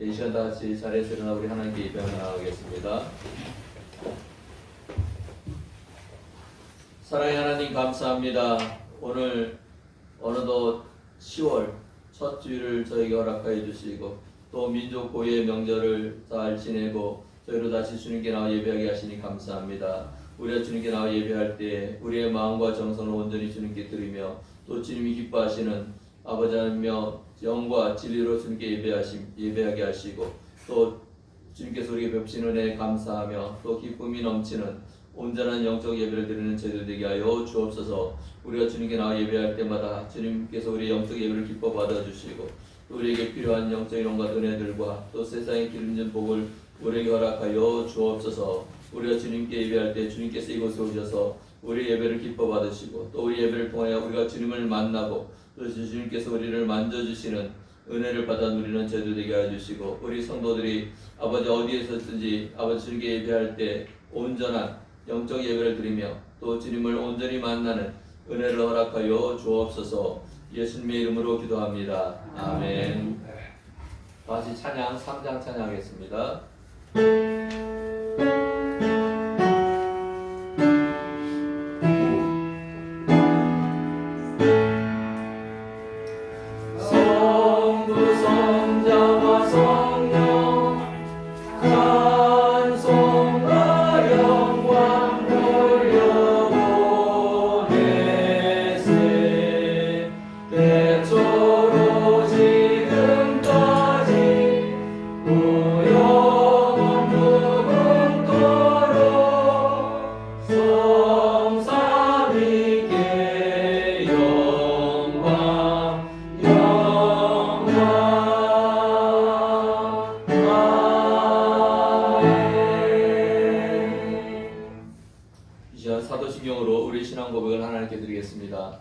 이 시간 다 같이 자리에서 일어나 우리 하나님께 예배하며 나아가겠습니다. 사랑의 하나님 감사합니다. 오늘 어느덧 10월 첫 주일을 저에게 허락하여 주시고 또 민족 고유의 명절을 잘 지내고 저희로 다시 주님께 나와 예배하게 하시니 감사합니다. 우리가 주님께 나와 예배할 때 우리의 마음과 정성을 온전히 주님께 드리며 또 주님이 기뻐하시는 아버지 하나님여 영과 진리로 주님께 예배하게 하시고 또 주님께서 우리에게 베푸신 은혜에 감사하며 또 기쁨이 넘치는 온전한 영적 예배를 드리는 저희들 되게 하여 주옵소서. 우리가 주님께 나와 예배할 때마다 주님께서 우리의 영적 예배를 기뻐 받아주시고 또 우리에게 필요한 영적 이론과 은혜들과 또 세상의 기름진 복을 우리에게 허락하여 주옵소서. 우리가 주님께 예배할 때 주님께서 이곳에 오셔서 우리 예배를 기뻐 받으시고 또 우리 예배를 통하여 우리가 주님을 만나고 또 주님께서 우리를 만져주시는 은혜를 받아 누리는 저희들 되게 해주시고 우리 성도들이 아버지 어디에서든지 아버지 주님께 예배할 때 온전한 영적 예배를 드리며 또 주님을 온전히 만나는 은혜를 허락하여 주옵소서. 예수님의 이름으로 기도합니다. 아멘. 다시 찬양 3장 찬양하겠습니다. 사도신경으로 우리 신앙 고백을 하나님께 드리겠습니다.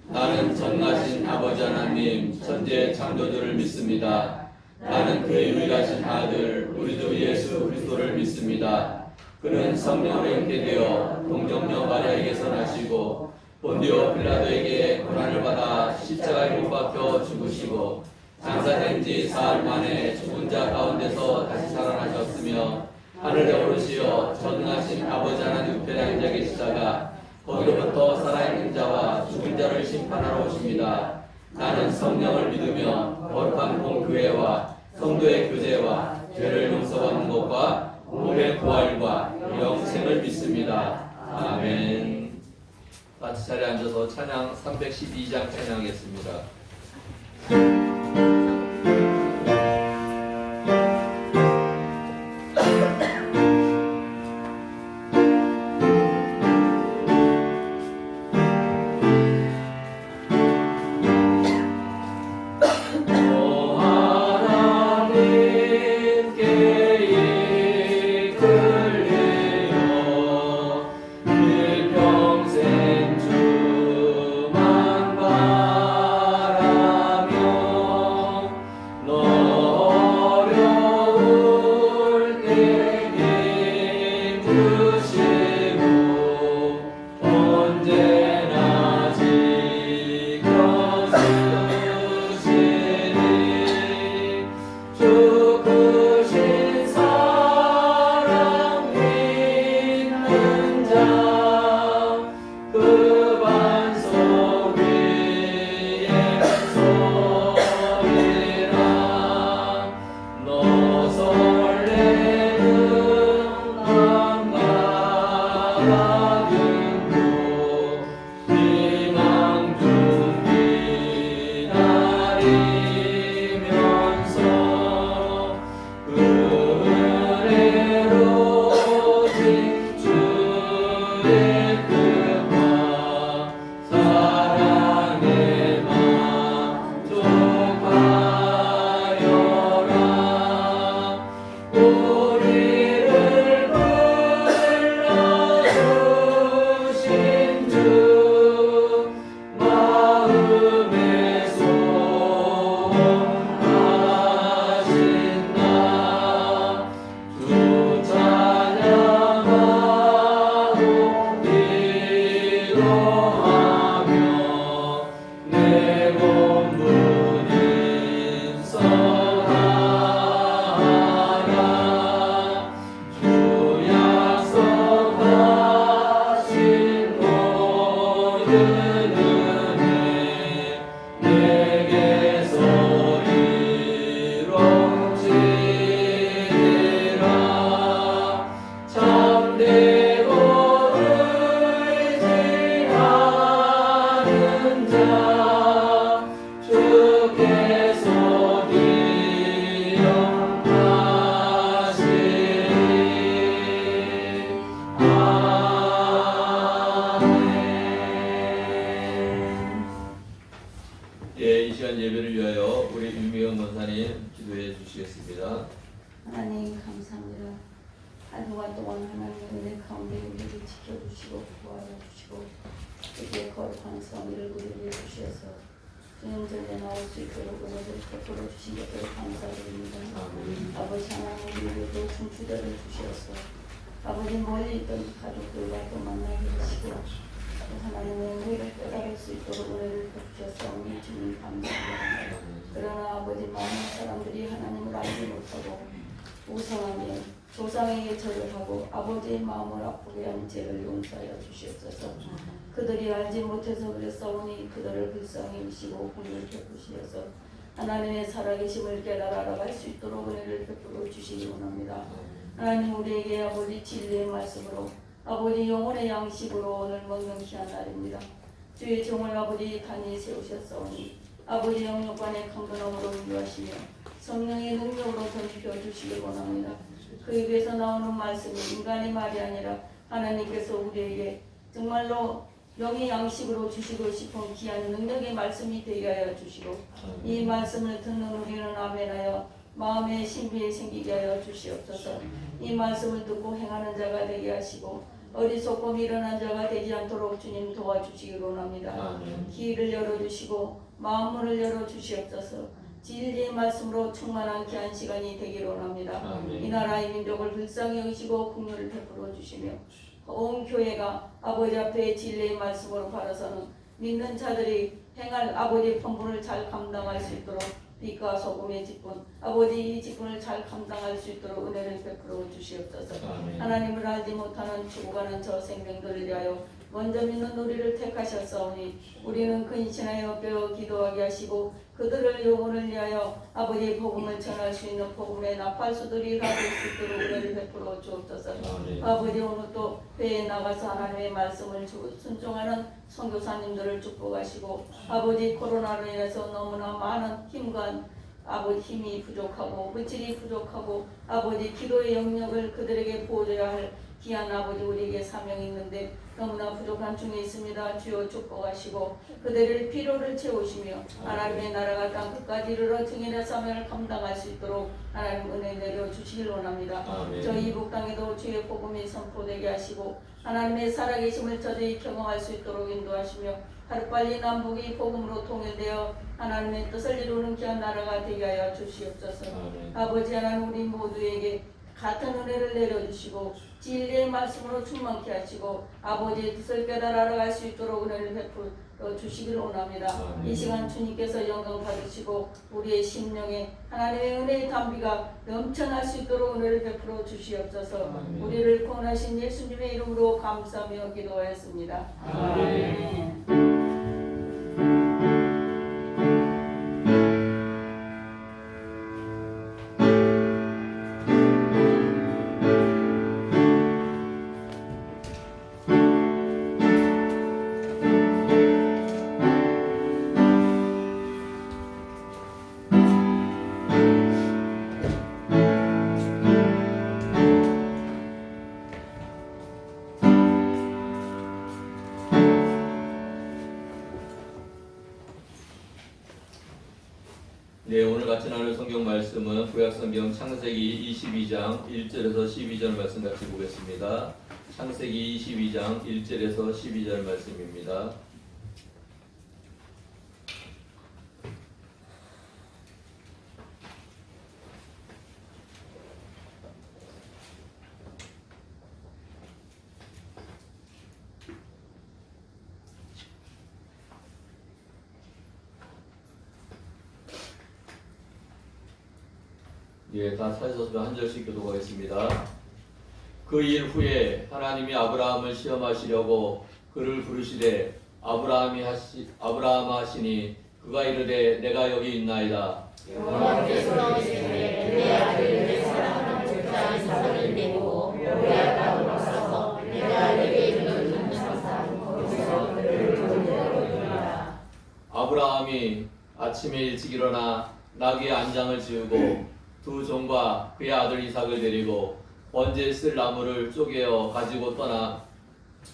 나는 전능하신 아버지 하나님 천지의 창조주를 믿습니다. 나는 그의 유일하신 아들 우리 주 예수 그리스도를 믿습니다. 그는 성령으로 잉태되어 동정녀 마리아에게서 나시고 본디오 빌라도에게 고난을 받아 십자가에 못 박혀 죽으시고 장사된 지 사흘 만에 죽은 자 가운데서 다시 살아나셨으며 하늘에 오르시어 전능하신 아버지 하나님 우편에 앉아 계시다가 거기로부터 살아있는 자와 죽은 자를 심판하러 오십니다. 나는 성령을 믿으며 거룩한 공교회와 성도의 교제와 죄를 용서받는 것과 몸의 부활과 영생을 믿습니다. 아멘. 같이 자리에 앉아서 찬양 312장 찬양하겠습니다. 기도해 주시겠습니다. 하나님 감사합니다. 한 주간 동안 하나님의 은혜 가운데 우리를 지켜주시고 구하여 주시고 이제 거룩한 성의를 우리에게 주셔서 주님 전에 나올 수 있도록 은혜를 베풀어 주신 것을 감사드립니다. 아버지 하나님 우리에게도 충주대를 주셔서 아버지 멀리 있던 가족들과 또 만나게 하시고 하나님의 은혜를 깨달을 수 있도록 은혜를 베푸셨사오니 주님 감사합니다. 그러나 아버지 많은 사람들이 하나님을 알지 못하고 우상하며 조상에게 절하고 아버지의 마음을 아프게 하는 죄를 용서하여 주시옵소서. 그들이 알지 못해서 그랬사오니 그들을 불쌍히 여기시고 공을 베푸시어서 하나님의 살아계심을 깨달아 알아갈 수 있도록 은혜를 베풀어 주시기 원합니다. 하나님 우리에게 아버지 진리의 말씀으로 아버지 영혼의 양식으로 오늘 먹는 귀한 날입니다. 주의 종을 아버지 단히 세우셨사오니 아버지 영육간의 강건함으로 인도하시며 성령의 능력으로 던져 주시기 원합니다. 그 입에서 나오는 말씀이 인간의 말이 아니라 하나님께서 우리에게 정말로 영의 양식으로 주시고 싶은 귀한 능력의 말씀이 되게 하여 주시고 이 말씀을 듣는 우리는 아멘하여 마음의 신비에 생기게 하여 주시옵소서. 이 말씀을 듣고 행하는 자가 되게 하시고 어리석고 미련한 자가 되지 않도록 주님 도와주시기 원합니다. 귀를 열어주시고 마음문을 열어주시옵소서. 진리의 말씀으로 충만한 귀한 시간이 되기를 원합니다. 이 나라의 민족을 불쌍히 여기시고 국률을 베풀어 주시며 온 교회가 아버지 앞에 진리의 말씀으로 바라서는 믿는 자들이 행할 아버지의 본분을 잘 감당할 수 있도록 빛과 소금의 직분 아버지 이 직분을 잘 감당할 수 있도록 은혜를 베풀어 주시옵소서. 하나님을 알지 못하는 죽어가는 저 생명들을 위하여 먼저 믿는 우리를 택하셨사오니 우리는 근신하여 배워 기도하게 하시고 그들을 영혼을 위하여 아버지의 복음을 전할 수 있는 복음의 나팔수들이 다 될 수 있도록 은혜를 베풀어 주옵소서. 아버지 오늘 또 배에 나가서 하나님의 말씀을 순종하는 선교사님들을 축복하시고 아버지 코로나로 인해서 너무나 많은 힘과 아버지 힘이 부족하고 물질이 부족하고 아버지 기도의 영역을 그들에게 보여줘야 할 귀한 아버지 우리에게 사명이 있는데 너무나 부족한 중에 있습니다. 주여 축복하시고 그들의 필요를 채우시며 하나님의 나라가 땅 끝까지 이르러 증인의 사명을 감당할 수 있도록 하나님 은혜 내려주시길 원합니다. 저희 이북 땅에도 주의 복음이 선포되게 하시고 하나님의 살아계심을 저들이 경험할 수 있도록 인도하시며 하루빨리 남북이 복음으로 통일되어 하나님의 뜻을 이루는 귀한 나라가 되게 하여 주시옵소서. 아버지 하나님 우리 모두에게 같은 은혜를 내려주시고 진리의 말씀으로 충만케 하시고 아버지의 뜻을 깨달아 알아갈 수 있도록 은혜를 베풀어 주시기를 원합니다. 이 시간 주님께서 영광 받으시고 우리의 심령에 하나님의 은혜의 담비가 넘쳐날 수 있도록 은혜를 베풀어 주시옵소서. 우리를 구원하신 예수님의 이름으로 감사하며 기도하였습니다. 아멘. 네, 오늘 같이 나눌 성경 말씀은 구약성경 창세기 22장 1절에서 12절 말씀 같이 보겠습니다. 창세기 22장 1절에서 12절 말씀입니다. 예, 다 찾으셨으면 한 절씩 교독하겠습니다. 그 일 후에 하나님이 아브라함을 시험하시려고 그를 부르시되 아브라함 하시니 그가 이르되 내가 여기 있나이다. 여호와께서 이르시되 내 아들 내 사랑하는 제자 이삭을 내고 모리아 땅으로 가서 내가 내게 이르는 천사 거기서 그를 돌려오리라. 아브라함이 아침에 일찍 일어나 나귀의 안장을 지우고 두 종과 그의 아들 이삭을 데리고 번제에 쓸 나무를 쪼개어 가지고 떠나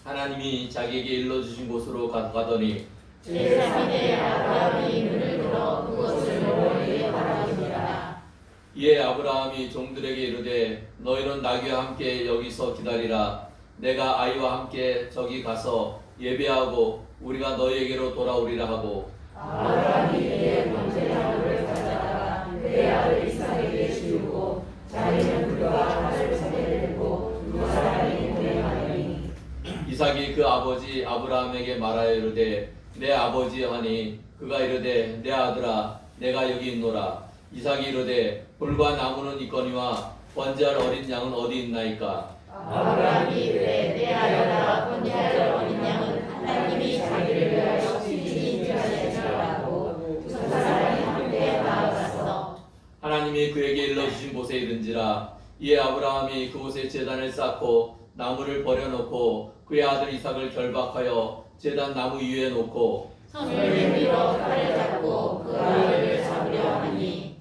하나님이 자기에게 일러주신 곳으로 가더니 제3의 아브라함이 눈을 들어 그것을 멀리 바라보니라. 이에 아브라함이 종들에게 이르되 너희는 나귀와 함께 여기서 기다리라. 내가 아이와 함께 저기 가서 예배하고 우리가 너희에게로 돌아오리라 하고 아브라함이 그의 번제나무를 가져다가 그의 아들 이삭에게 주고 자기는 그가 아들 손에 들고 두 사람이 동행하니 이삭이 그 아버지 아브라함에게 말하여 이르되 내 아버지 하니 그가 이르되 내 아들아 내가 여기 있노라. 이삭이 이르되 돌과 나무는 있거니와 번제할 어린 양은 어디 있나이까. 아브라함이 이르되 내 아들아 번제할 어린 양은 하나님이 자기를 위하여 주신 것이라고 두 사람이 함께 나아갔어. 하나님이 그에게 일러주신 곳에 이른지라. 이에 아브라함이 그곳에 제단을 쌓고 나무를 버려놓고 그의 아들 이삭을 결박하여 제단 나무 위에 놓고 손을 내밀어 칼을 잡고 그 아들을 잡으려 하니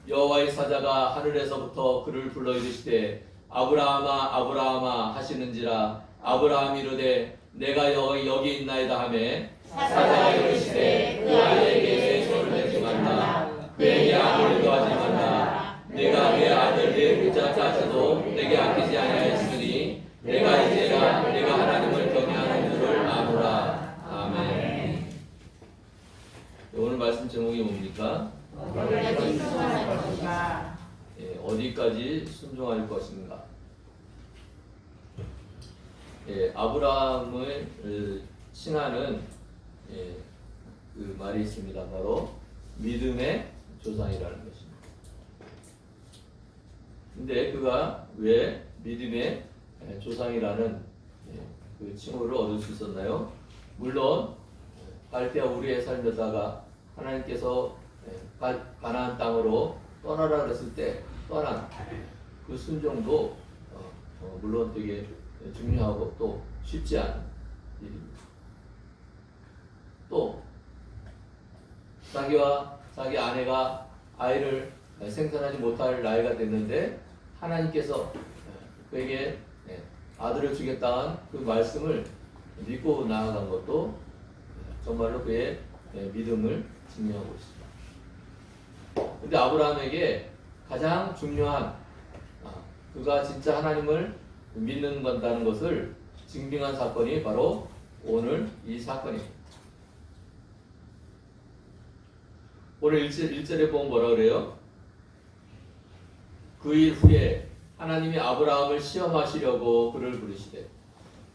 여호와의 사자가 하늘에서부터 그를 불러 이르시되 아브라함아 아브라함아 하시는지라. 아브라함이 이르되 내가 여기 있나이다 하매 사자가 이르시되 그 아들에게 내 손을 대지 말라. 그에게 아무 일도 하지 말라. 내가 내 아들 내 붙잡자서도 내게 아끼지 아니하였으니 내가 이제야 내가 하나님을 경외하는 줄을 아노라. 아멘. 오늘 말씀 제목이 뭡니까? 어디까지 순종할 것인가. 어디까지 순종할 것인가? 아브라함을 칭하는 그 말이 있습니다. 바로 믿음의 조상이라는 것입니다. 근데 그가 왜 믿음의 조상이라는 그 칭호를 얻을 수 있었나요? 물론 갈대아 우리에 살다가 하나님께서 가나안 땅으로 떠나라 그랬을 때 떠난 그 순종도 물론 되게 중요하고 또 쉽지 않은 일입니다. 또 자기와 자기 아내가 아이를 생산하지 못할 나이가 됐는데 하나님께서 그에게 아들을 주겠다는 그 말씀을 믿고 나아간 것도 정말로 그의 믿음을 증명하고 있습니다. 근데 아브라함에게 가장 중요한 그가 진짜 하나님을 믿는 건다는 것을 증명한 사건이 바로 오늘 이 사건입니다. 오늘 1절에 보면 뭐라 그래요? 그 일 후에 하나님이 아브라함을 시험하시려고 그를 부르시되,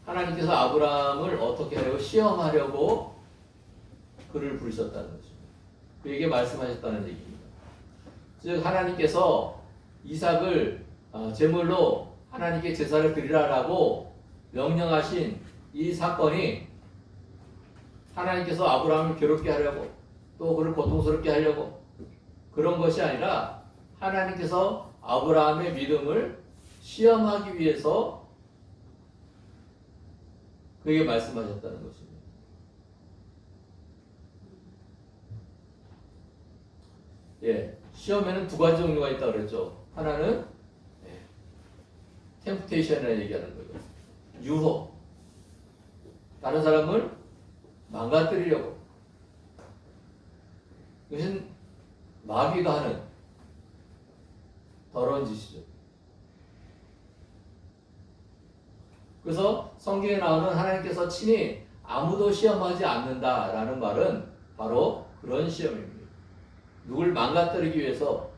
하나님께서 아브라함을 어떻게 하려고 시험하려고 그를 부르셨다는 것입니다. 그에게 말씀하셨다는 얘기입니다. 즉 하나님께서 이삭을 제물로 하나님께 제사를 드리라라고 명령하신 이 사건이 하나님께서 아브라함을 괴롭게 하려고 또 그를 고통스럽게 하려고 그런 것이 아니라 하나님께서 아브라함의 믿음을 시험하기 위해서 그에게 말씀하셨다는 것입니다. 시험에는 두 가지 종류가 있다고 그랬죠. 하나는 템프테이션이라는 얘기하는 거예요. 유혹. 다른 사람을 망가뜨리려고. 이것은 마귀가 하는 더러운 짓이죠. 그래서 성경에 나오는 하나님께서 친히 아무도 시험하지 않는다라는 말은 바로 그런 시험입니다. 누굴 망가뜨리기 위해서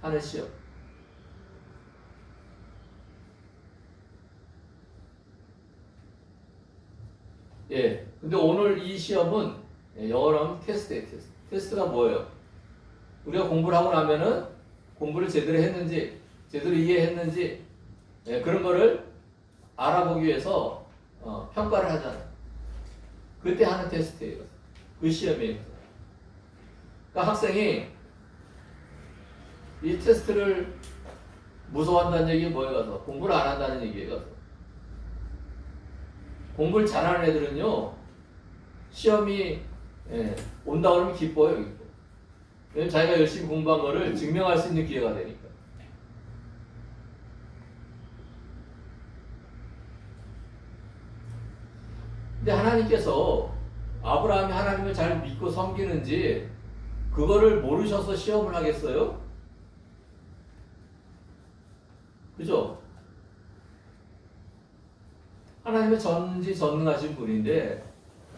하는 시험. 근데 오늘 이 시험은 영어로 하면 테스트예요. 테스트가 뭐예요? 우리가 공부를 하고 나면은 공부를 제대로 했는지, 제대로 이해했는지, 그런 거를 알아보기 위해서 평가를 하잖아요. 그때 하는 테스트예요. 그 시험이에요. 그러니까 학생이 이 테스트를 무서워한다는 얘기는 뭐에 가서? 공부를 안 한다는 얘기에 가서. 공부를 잘하는 애들은요, 시험이 온다 그러면 기뻐요. 기뻐. 왜냐면 자기가 열심히 공부한 거를 증명할 수 있는 기회가 되니까. 근데 하나님께서 아브라함이 하나님을 잘 믿고 섬기는지 그거를 모르셔서 시험을 하겠어요? 그죠? 하나님은 전지전능하신 분인데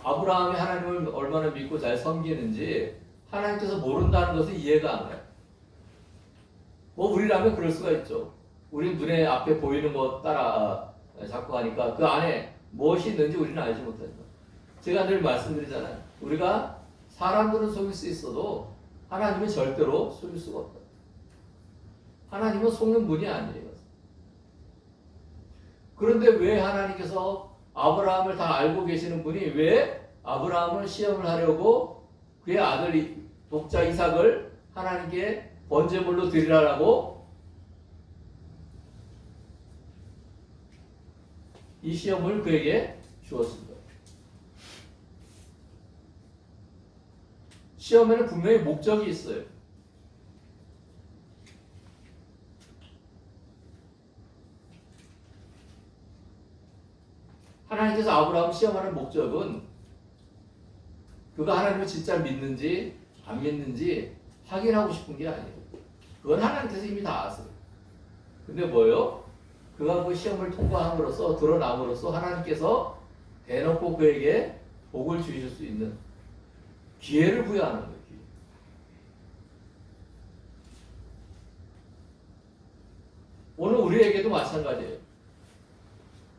아브라함이 하나님을 얼마나 믿고 잘 섬기는지 하나님께서 모른다는 것은 이해가 안 가요. 뭐 우리라면 그럴 수가 있죠. 우리 눈에 앞에 보이는 것 따라 자꾸 하니까 그 안에 무엇이 있는지 우리는 알지 못한다. 제가 늘 말씀드리잖아요. 우리가 사람들은 속일 수 있어도 하나님은 절대로 속일 수가 없다. 하나님은 속는 분이 아니에요. 그런데 왜 하나님께서 아브라함을 다 알고 계시는 분이 왜 아브라함을 시험을 하려고 그의 아들 독자 이삭을 하나님께 번제물로 드리라고 이 시험을 그에게 주었습니다. 시험에는 분명히 목적이 있어요. 하나님께서 아브라함 시험하는 목적은 그가 하나님을 진짜 믿는지 안 믿는지 확인하고 싶은 게 아니에요. 그건 하나님께서 이미 다 아세요. 근데 뭐예요? 그가 그 시험을 통과함으로써 드러남으로써 하나님께서 대놓고 그에게 복을 주실 수 있는 기회를 부여하는 거예요. 기회. 오늘 우리에게도 마찬가지예요.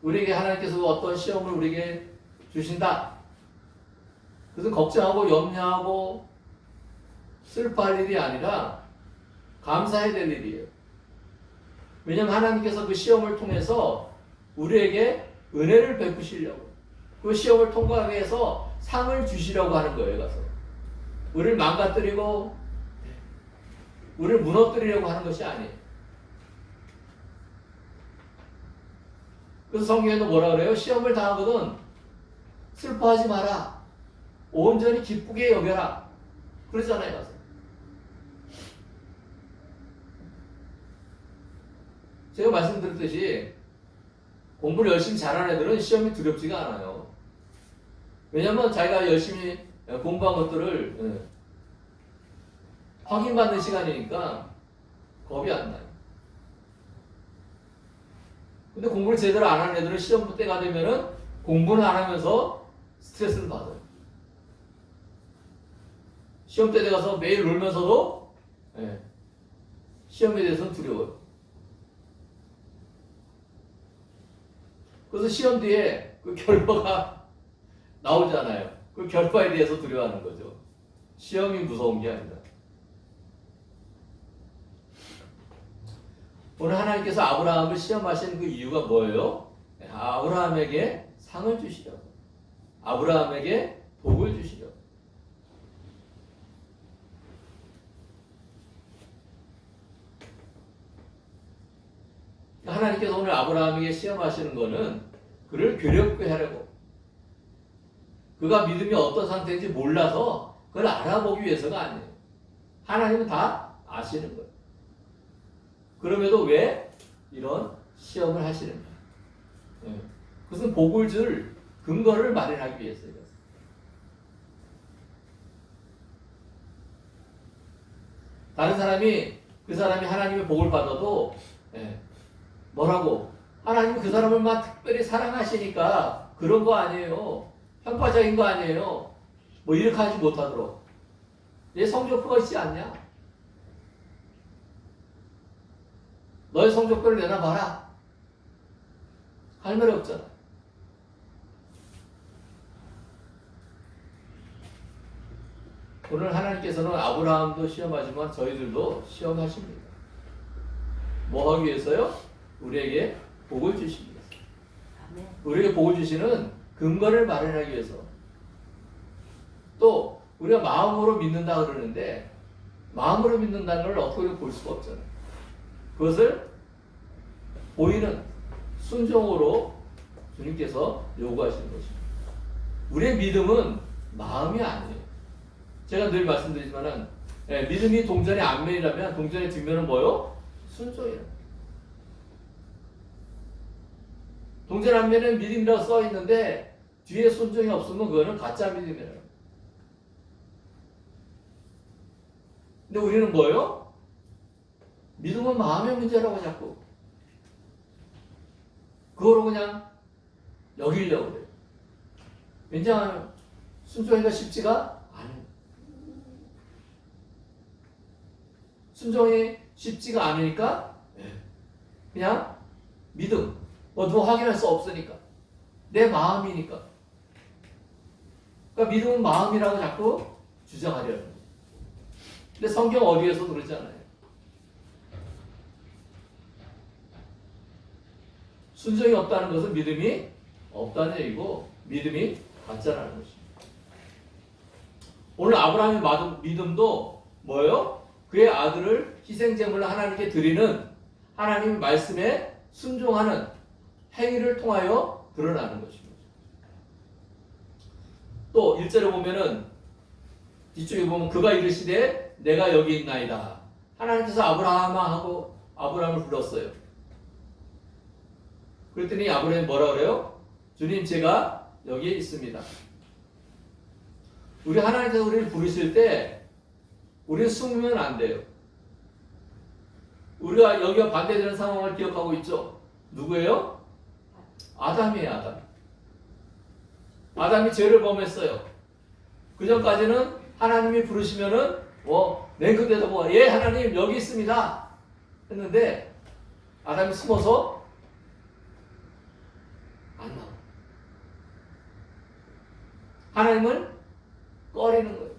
우리에게 하나님께서 어떤 시험을 우리에게 주신다. 그것은 걱정하고 염려하고 슬퍼할 일이 아니라 감사해야 될 일이에요. 왜냐하면 하나님께서 그 시험을 통해서 우리에게 은혜를 베푸시려고 그 시험을 통과하게 해서 상을 주시려고 하는 거예요. 가서 우리를 망가뜨리고 우리를 무너뜨리려고 하는 것이 아니에요. 그래서 성경에도 뭐라 그래요? 시험을 당하거든 슬퍼하지 마라. 온전히 기쁘게 여겨라. 그러잖아요. 가서. 제가 말씀드렸듯이 공부를 열심히 잘하는 애들은 시험이 두렵지가 않아요. 왜냐하면 자기가 열심히 공부한 것들을 확인받는 시간이니까 겁이 안 나요. 근데 공부를 제대로 안 하는 애들은 시험 때가 되면은 공부는 안 하면서 스트레스를 받아요. 시험 때 가서 매일 놀면서도 시험에 대해서는 두려워요. 그래서 시험 뒤에 그 결과가 나오잖아요. 그 결과에 대해서 두려워하는 거죠. 시험이 무서운 게 아니라. 오늘 하나님께서 아브라함을 시험하신 그 이유가 뭐예요? 아브라함에게 상을 주시려고. 아브라함에게 복을 주시려고. 하나님께서 오늘 아브라함에게 시험하시는 것은 그를 괴롭게 하려고. 그가 믿음이 어떤 상태인지 몰라서 그걸 알아보기 위해서가 아니에요. 하나님은 다 아시는 거예요. 그럼에도 왜 이런 시험을 하시는가? 그것은 복을 줄 근거를 마련하기 위해서요. 다른 사람이 그 사람이 하나님의 복을 받아도 뭐라고? 하나님은 그 사람을만 특별히 사랑하시니까 그런 거 아니에요. 편파적인 거 아니에요. 뭐 이렇게 하지 못하도록. 내 성적표가 있지 않냐? 너의 성적표를 내놔봐라. 할 말이 없잖아. 오늘 하나님께서는 아브라함도 시험하지만 저희들도 시험하십니다. 뭐 하기 위해서요? 우리에게 복을 주시기 위해서. 우리에게 복을 주시는 근거를 마련하기 위해서. 또 우리가 마음으로 믿는다 그러는데 마음으로 믿는다는 걸 어떻게 볼 수가 없잖아요. 그것을 보이는 순종으로 주님께서 요구하시는 것입니다. 우리의 믿음은 마음이 아니에요. 제가 늘 말씀드리지만은 믿음이 동전의 앞면이라면 동전의 뒷면은 뭐요? 순종이에요. 동전 앞면에는 믿음이라고 써 있는데 뒤에 순종이 없으면 그거는 가짜 믿음이에요. 근데 우리는 뭐예요? 믿음은 마음의 문제라고 자꾸 그거로 그냥 여기려고 그래요. 왜냐하면 순종이가 쉽지가 않아요. 순종이 쉽지가 않으니까 그냥 믿음 뭐 누가 확인할 수 없으니까 내 마음이니까 그러니까 믿음은 마음이라고 자꾸 주장하려는 거예요. 근데 성경 어디에서도 그러지 않아요. 순종이 없다는 것은 믿음이 없다는 얘기고 믿음이 가짜라는 것입니다. 오늘 아브라함의 믿음도 뭐예요? 그의 아들을 희생제물로 하나님께 드리는 하나님의 말씀에 순종하는 행위를 통하여 드러나는 것입니다. 또 1절에 보면은 뒤쪽에 보면 그가 이르시되 내가 여기 있나이다. 하나님께서 아브라함아 하고 아브라함을 불렀어요. 그랬더니 아브라함이 뭐라 그래요? 주님 제가 여기에 있습니다. 우리 하나님께서 우리를 부르실 때 우리는 숨으면 안 돼요. 우리가 여기와 반대되는 상황을 기억하고 있죠. 누구예요? 아담이에요. 아담. 아담이 죄를 범했어요. 그 전까지는 하나님이 부르시면은 맨 끝에서 예 하나님 여기 있습니다 했는데 아담이 숨어서 안 나와. 하나님은 꺼리는 거예요.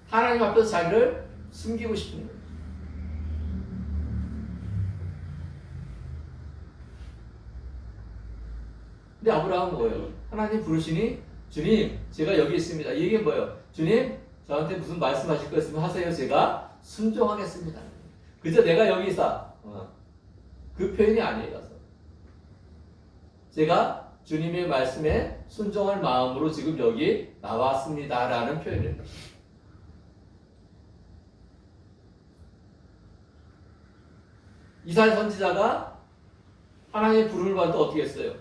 하나님 앞에서 자기를 숨기고 싶은 거예요. 근데 아브라함은 뭐예요? 하나님 부르시니 주님 제가 여기 있습니다. 이 얘기는 뭐예요? 주님 저한테 무슨 말씀하실 거 있으면 하세요. 제가 순종하겠습니다. 그저 내가 여기 있어. 그 표현이 아니에요. 제가 주님의 말씀에 순종할 마음으로 지금 여기 나왔습니다. 라는 표현입니다. 이사야 선지자가 하나님의 부름을 받을 때 어떻게 했어요?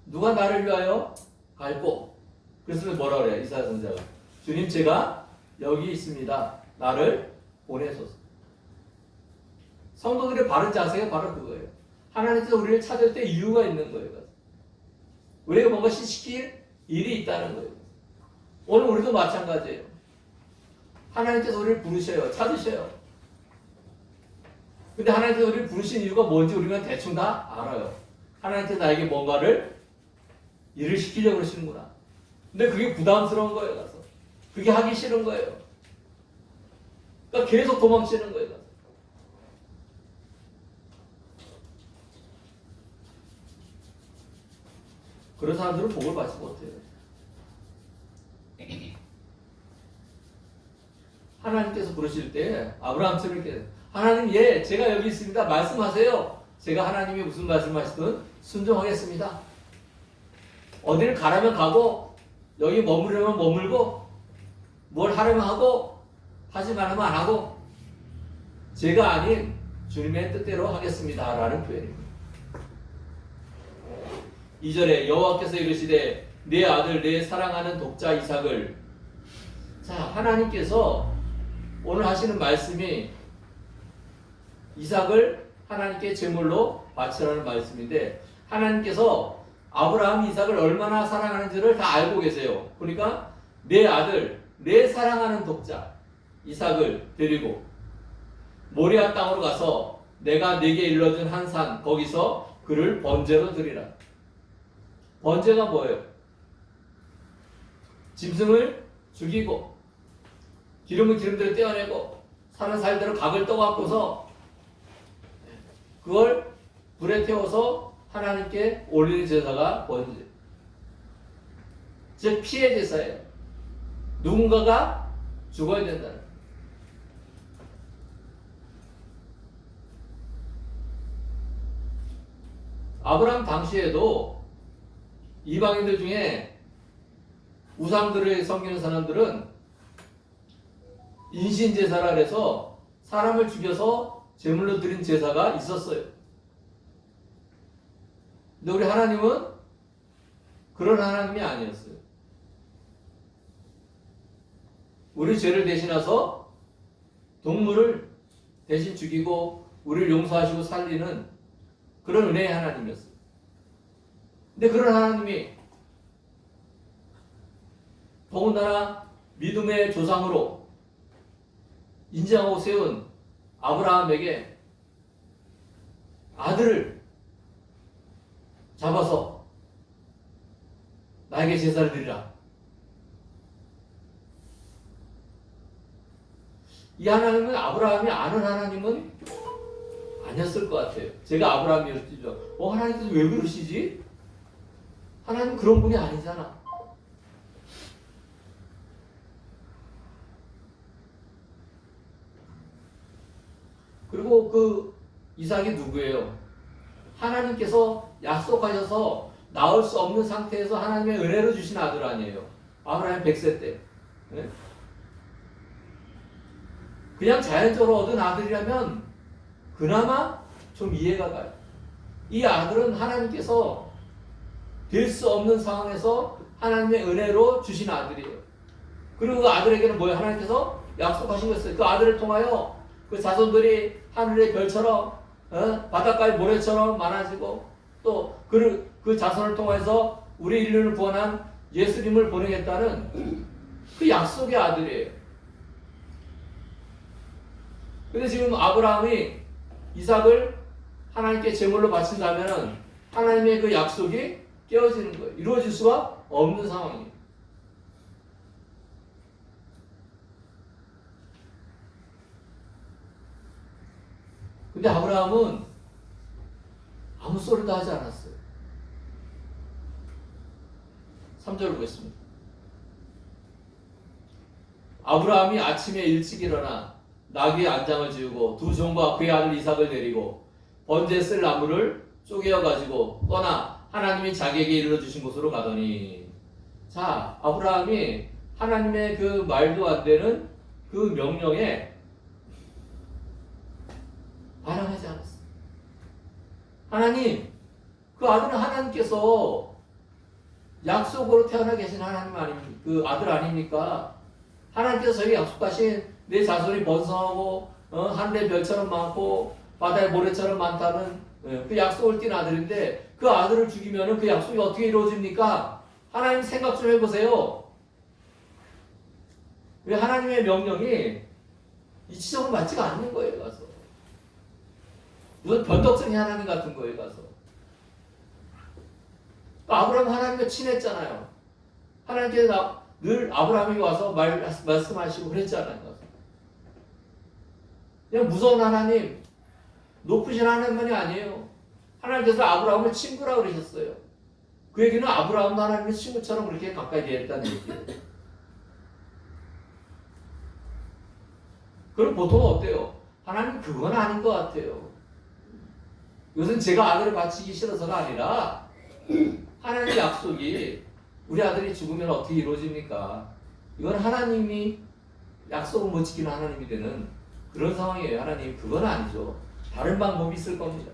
누가 나를 위하여 갈고 그래서 뭐라 그래요? 이사야 선지자가 주님 제가 여기 있습니다. 나를 보내소서. 성도들의 바른 자세가 바로 그거예요. 하나님께서 우리를 찾을 때 이유가 있는 거예요. 우리가 뭔가 시킬 일이 있다는 거예요. 오늘 우리도 마찬가지예요. 하나님께서 우리를 부르셔요. 찾으셔요. 근데 하나님께서 우리를 부르신 이유가 뭔지 우리가 대충 다 알아요. 하나님께서 나에게 뭔가를 일을 시키려고 그러시는구나. 근데 그게 부담스러운 거예요. 가서. 그게 하기 싫은 거예요. 그러니까 계속 도망치는 거예요. 가서. 그런 사람들은 복을 받지 못해요. 하나님께서 부르실 때 아브라함처럼 이렇게 하나님 제가 여기 있습니다. 말씀하세요. 제가 하나님이 무슨 말씀하시든 순종하겠습니다. 어디를 가라면 가고 여기 머무르면 머물고 뭘 하려면 하고 하지 말으면 안 하고 제가 아닌 주님의 뜻대로 하겠습니다. 라는 표현입니다. 2절에 여호와께서 이르시되 내 아들 내 사랑하는 독자 이삭을 자 하나님께서 오늘 하시는 말씀이 이삭을 하나님께 제물로 바치라는 말씀인데 하나님께서 아브라함 이삭을 얼마나 사랑하는지를 다 알고 계세요. 그러니까 내 아들 내 사랑하는 독자 이삭을 데리고 모리아 땅으로 가서 내가 네게 일러준 한 산 거기서 그를 번제로 드리라. 번제가 뭐예요? 짐승을 죽이고 기름은 기름대로 떼어내고 살은 살대로 각을 떠갖고서 그걸 불에 태워서 하나님께 올리는 제사가 번제. 즉 피해 제사예요. 누군가가 죽어야 된다는. 아브라함 당시에도 이방인들 중에 우상들을 섬기는 사람들은 인신제사라 해서 사람을 죽여서 제물로 드린 제사가 있었어요. 근데 우리 하나님은 그런 하나님이 아니었어요. 우리 죄를 대신해서 동물을 대신 죽이고 우리를 용서하시고 살리는 그런 은혜의 하나님이었어요. 근데 그런 하나님이 더군다나 믿음의 조상으로 인정하고 세운 아브라함에게 아들을 잡아서 나에게 제사를 드리라. 이 하나님은 아브라함이 아는 하나님은 아니었을 것 같아요. 제가 아브라함이었죠. 하나님께서 왜 그러시지? 하나님은 그런 분이 아니잖아. 그리고 그 이삭이 누구예요? 하나님께서 약속하셔서 나올 수 없는 상태에서 하나님의 은혜로 주신 아들 아니에요. 아브라함 100세 때. 네? 그냥 자연적으로 얻은 아들이라면 그나마 좀 이해가 가요. 이 아들은 하나님께서 될 수 없는 상황에서 하나님의 은혜로 주신 아들이에요. 그리고 그 아들에게는 뭐예요? 하나님께서 약속하신 거였어요. 그 아들을 통하여 그 자손들이 하늘의 별처럼 바닷가의 모래처럼 많아지고 또 그 자손을 통해서 우리 인류를 구원한 예수님을 보내겠다는 그 약속의 아들이에요. 근데 지금 아브라함이 이삭을 하나님께 제물로 바친다면 하나님의 그 약속이 깨어지는 거예요. 이루어질 수가 없는 상황이에요. 근데 아브라함은 아무 소리도 하지 않았어요. 3절을 보겠습니다. 아브라함이 아침에 일찍 일어나 나귀의 안장을 지우고 두 종과 그의 아들 이삭을 데리고 번제에 쓸 나무를 쪼개어 가지고 떠나 하나님이 자기에게 이르러주신 곳으로 가더니, 자, 아브라함이 하나님의 그 말도 안 되는 그 명령에 반항하지 않았어요. 하나님, 그 아들은 하나님께서 약속으로 태어나 계신 하나님 아닙니까? 그 아들 아닙니까? 하나님께서 저에게 약속하신 내 자손이 번성하고 하늘의 별처럼 많고 바다의 모래처럼 많다는 그 약속을 띈 아들인데 그 아들을 죽이면 그 약속이 어떻게 이루어집니까? 하나님 생각 좀 해보세요. 왜 하나님의 명령이 이치적으로 맞지가 않는 거예요, 가서. 무슨 변덕쟁이 하나님 같은 거예요, 가서. 아브라함 하나님과 친했잖아요. 하나님께서 늘 아브라함에게 와서 말씀하시고 그랬잖아요. 가서. 그냥 무서운 하나님, 높으신 하나님만이 아니에요. 하나님께서 아브라함을 친구라고 그러셨어요. 그 얘기는 아브라함도 하나님의 친구처럼 그렇게 가까이 지냈다는 얘기예요. 그럼 보통은 어때요? 하나님 그건 아닌 것 같아요. 이것은 제가 아들을 바치기 싫어서가 아니라 하나님의 약속이 우리 아들이 죽으면 어떻게 이루어집니까? 이건 하나님이 약속을 못 지키는 하나님이 되는 그런 상황이에요. 하나님 그건 아니죠. 다른 방법이 있을 겁니다.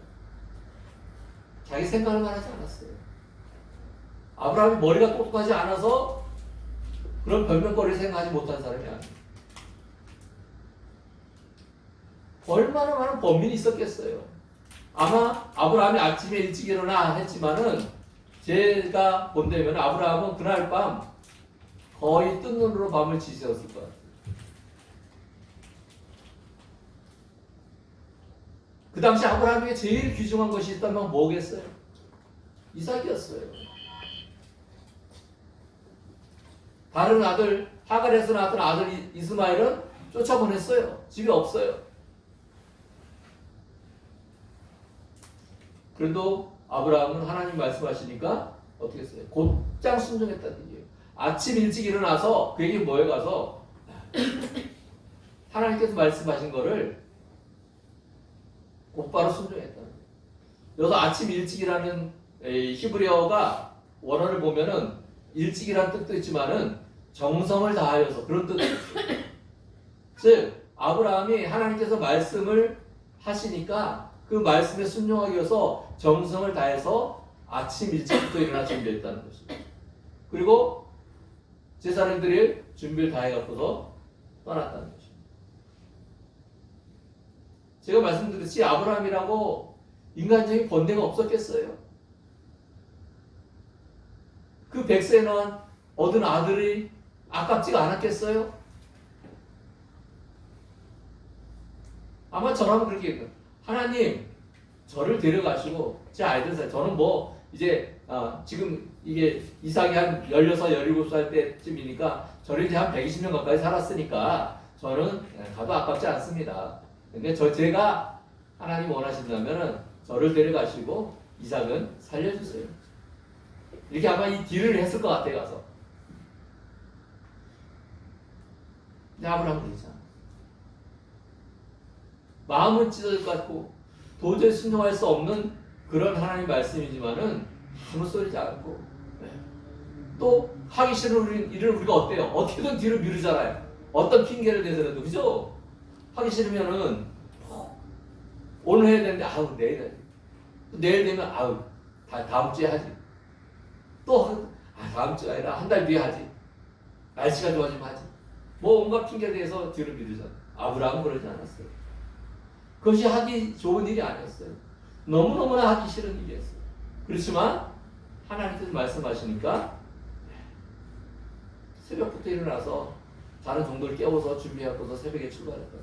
자기 생각을 말하지 않았어요. 아브라함이 머리가 똑똑하지 않아서 그런 변명거리를 생각하지 못한 사람이 아니에요. 얼마나 많은 범인이 있었겠어요. 아마 아브라함이 아침에 일찍 일어나 했지만은 제가 본다면 아브라함은 그날 밤 거의 뜬 눈으로 밤을 지새웠을 것 같아요. 그 당시 아브라함에게 제일 귀중한 것이 있다면 뭐겠어요? 이삭이었어요. 다른 아들, 하갈에서 낳았던 아들 이스마엘은 쫓아보냈어요. 집에 없어요. 그래도 아브라함은 하나님 말씀하시니까 어떻게 했어요? 곧장 순종했다는 얘기예요. 아침 일찍 일어나서 그에게 뭐에 가서 하나님께서 말씀하신 거를 곧바로 순종했다는 거예요. 여기서 아침 일찍이라는 히브리어가 원어를 보면은 일찍이라는 뜻도 있지만은 정성을 다하여서 그런 뜻도 있어요. 즉 아브라함이 하나님께서 말씀을 하시니까 그 말씀에 순종하기 위해서 정성을 다해서 아침 일찍부터 일어나 준비했다는 것입니다. 그리고 제사장들이 준비를 다 해갖고서 떠났다는 것입니다. 제가 말씀드렸지 아브라함이라고 인간적인 번뇌가 없었겠어요? 그 100세에 얻은 아들이 아깝지가 않았겠어요? 아마 저라면 그렇게 얘기해요. 하나님 저를 데려가시고 제 아이들 사이 저는 뭐 이제 지금 이게 이삭이 한 16, 17살 때쯤이니까 저를 이제 한 120년 가까이 살았으니까 저는 가도 아깝지 않습니다. 근데 제가 하나님 원하신다면은 저를 데려가시고 이삭은 살려주세요. 이렇게 아마 이 딜을 했을 것 같아 가서. 근데 아브라함은 그러지 않아. 마음은 찢어질 것 같고 도저히 순종할 수 없는 그런 하나님 말씀이지만은 아무 소리지 않고 또 하기 싫은 일을 우리가 어때요? 어떻게든 뒤로 미루잖아요. 어떤 핑계를 대서라도 그죠? 하기 싫으면은 오늘 해야 되는데 아우 내일 되면 아우 다음 주에 하지. 또 다음 주가 아니라 한 달 뒤에 하지. 날씨가 좋아지면 하지. 뭐 온갖 핑계에 대해서 뒤로 미루잖아. 아브라함은 그러지 않았어요. 그것이 하기 좋은 일이 아니었어요. 너무너무나 하기 싫은 일이었어요. 그렇지만 하나님께서 말씀하시니까 새벽부터 일어나서 자는 종들을 깨워서 준비하고서 새벽에 출발했다.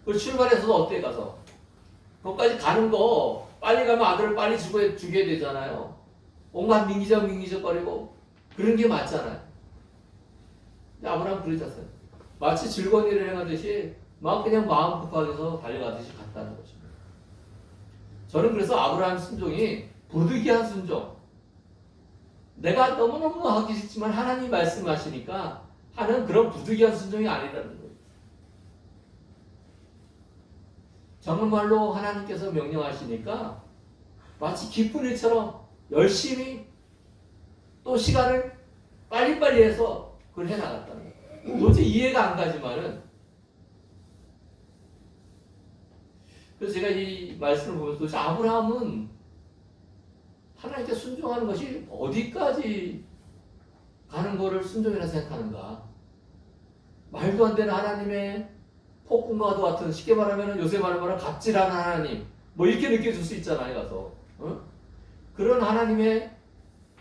그 출발해서도 어때 가서 거기까지 가는 거 빨리 가면 아들을 빨리 죽여야 되잖아요. 온갖 민기적거리고 그런 게 맞잖아요. 근데 아브라함 그러지 않았어요. 마치 즐거운 일을 행하듯이 막 그냥 마음 급하게서 달려가듯이 갔다는 것입니다. 저는 그래서 아브라함 순종이 부득이한 순종. 내가 너무너무 하기 싫지만 하나님이 말씀하시니까 하는 그런 부득이한 순종이 아니라는 거예요. 정말로 하나님께서 명령하시니까 마치 기쁜 일처럼 열심히 또 시간을 빨리빨리 해서 그걸 해나갔다는 거예요. 도저히 이해가 안 가지만은 그래서 제가 이 말씀을 보면서 도대체 아브라함은 하나님께 순종하는 것이 어디까지 가는 거를 순종이라 생각하는가? 말도 안 되는 하나님의 폭군과도 같은, 쉽게 말하면 요새 말하면 갑질하는 하나님, 뭐 이렇게 느껴질 수 있잖아요. 가서 그런 하나님의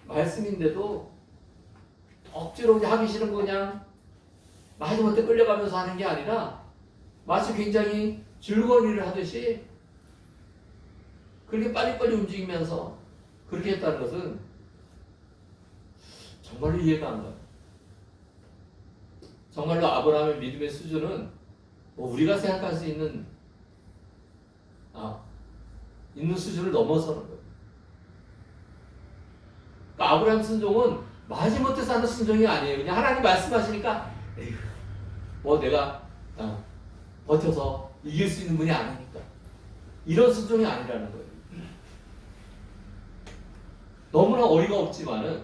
말씀인데도 억지로 하기 싫은 거 그냥 마지못해 끌려가면서 하는 게 아니라 마치 굉장히 즐거운 일을 하듯이 그렇게 빨리빨리 움직이면서 그렇게 했다는 것은 정말로 이해가 안 가요. 정말로 아브라함의 믿음의 수준은 뭐 우리가 생각할 수 있는 수준을 넘어서는 거예요. 그러니까 아브라함 순종은 마지못해서 하는 순종이 아니에요. 그냥 하나님 말씀하시니까 에휴, 뭐 내가 버텨서 이길 수 있는 분이 아니니까 이런 순종이 아니라는 거예요. 너무나 어이가 없지만은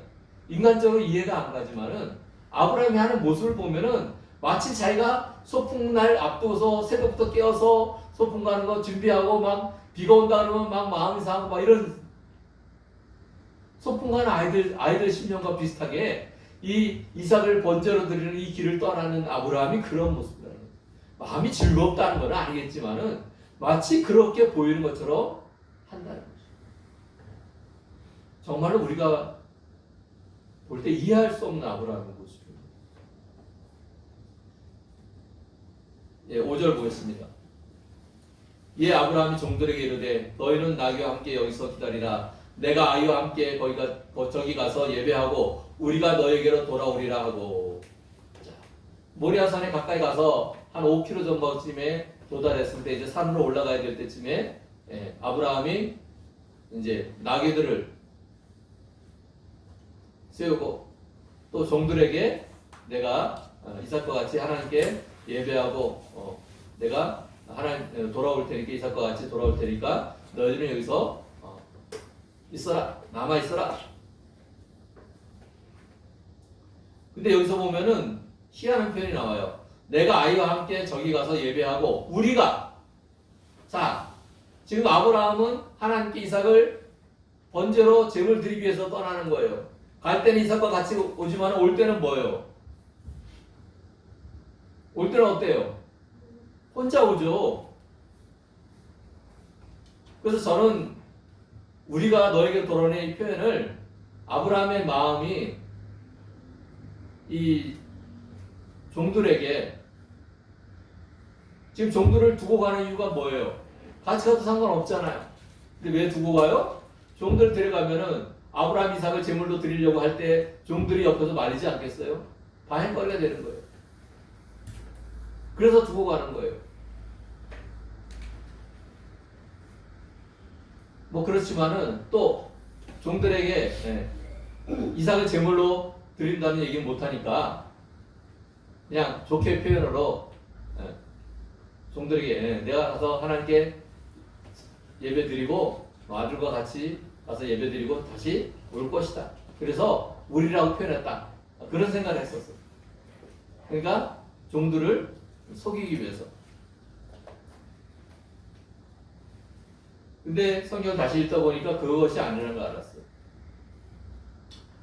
인간적으로 이해가 안 가지만은 아브라함이 하는 모습을 보면은 마치 자기가 소풍날 앞두고서 새벽부터 깨어서 소풍 가는 거 준비하고 막 비가 온다 그러면 막 마음이 상하고 막 이런 소풍 가는 아이들 심령과 비슷하게 이 이삭을 번제로 드리는 이 길을 떠나는 아브라함이 그런 모습이라는 거예요. 마음이 즐겁다는 건 아니겠지만은 마치 그렇게 보이는 것처럼 한다는 거죠. 정말로 우리가 볼 때 이해할 수 없는 아브라함의 모습입니다. 예, 5절 보겠습니다. 이에 아브라함이 종들에게 이르되 너희는 나귀와 함께 여기서 기다리라. 내가 아이와 함께 저기 가서 예배하고 우리가 너에게로 돌아오리라 하고. 자, 모리아산에 가까이 가서 한 5km 정도쯤에 도달했을 때 이제 산으로 올라가야 될 때쯤에 아브라함이 이제 나귀들을 세우고 또 종들에게 내가 이삭과 같이 하나님께 예배하고 내가 하나님 돌아올 테니까 이삭과 같이 돌아올 테니까 너희들은 여기서 있어라, 남아 있어라. 근데 여기서 보면은 희한한 표현이 나와요. 내가 아이와 함께 저기 가서 예배하고 우리가. 자, 지금 아브라함은 하나님께 이삭을 번제로 제물 드리기 위해서 떠나는 거예요. 갈 때는 이삭과 같이 오지만 올 때는 뭐예요? 올 때는 어때요? 혼자 오죠. 그래서 저는 우리가 너에게 돌아오는 이 표현을 아브라함의 마음이 이 종들에게 지금 종들을 두고 가는 이유가 뭐예요? 같이 가도 상관없잖아요. 근데 왜 두고 가요? 종들을 데려가면은 아브라함 이삭을 제물로 드리려고 할 때 종들이 옆에서 말리지 않겠어요? 바행거리가 되는 거예요. 그래서 두고 가는 거예요. 뭐 그렇지만은 또 종들에게 이삭을 제물로 드린다는 얘기는 못하니까 그냥 좋게 표현으로 종들에게 내가 가서 하나님께 예배 드리고 아들과 같이 가서 예배 드리고 다시 올 것이다. 그래서 우리라고 표현했다. 그런 생각을 했었어. 그러니까 종들을 속이기 위해서. 근데 성경을 다시 읽다 보니까 그것이 아니라는 걸 알았어요.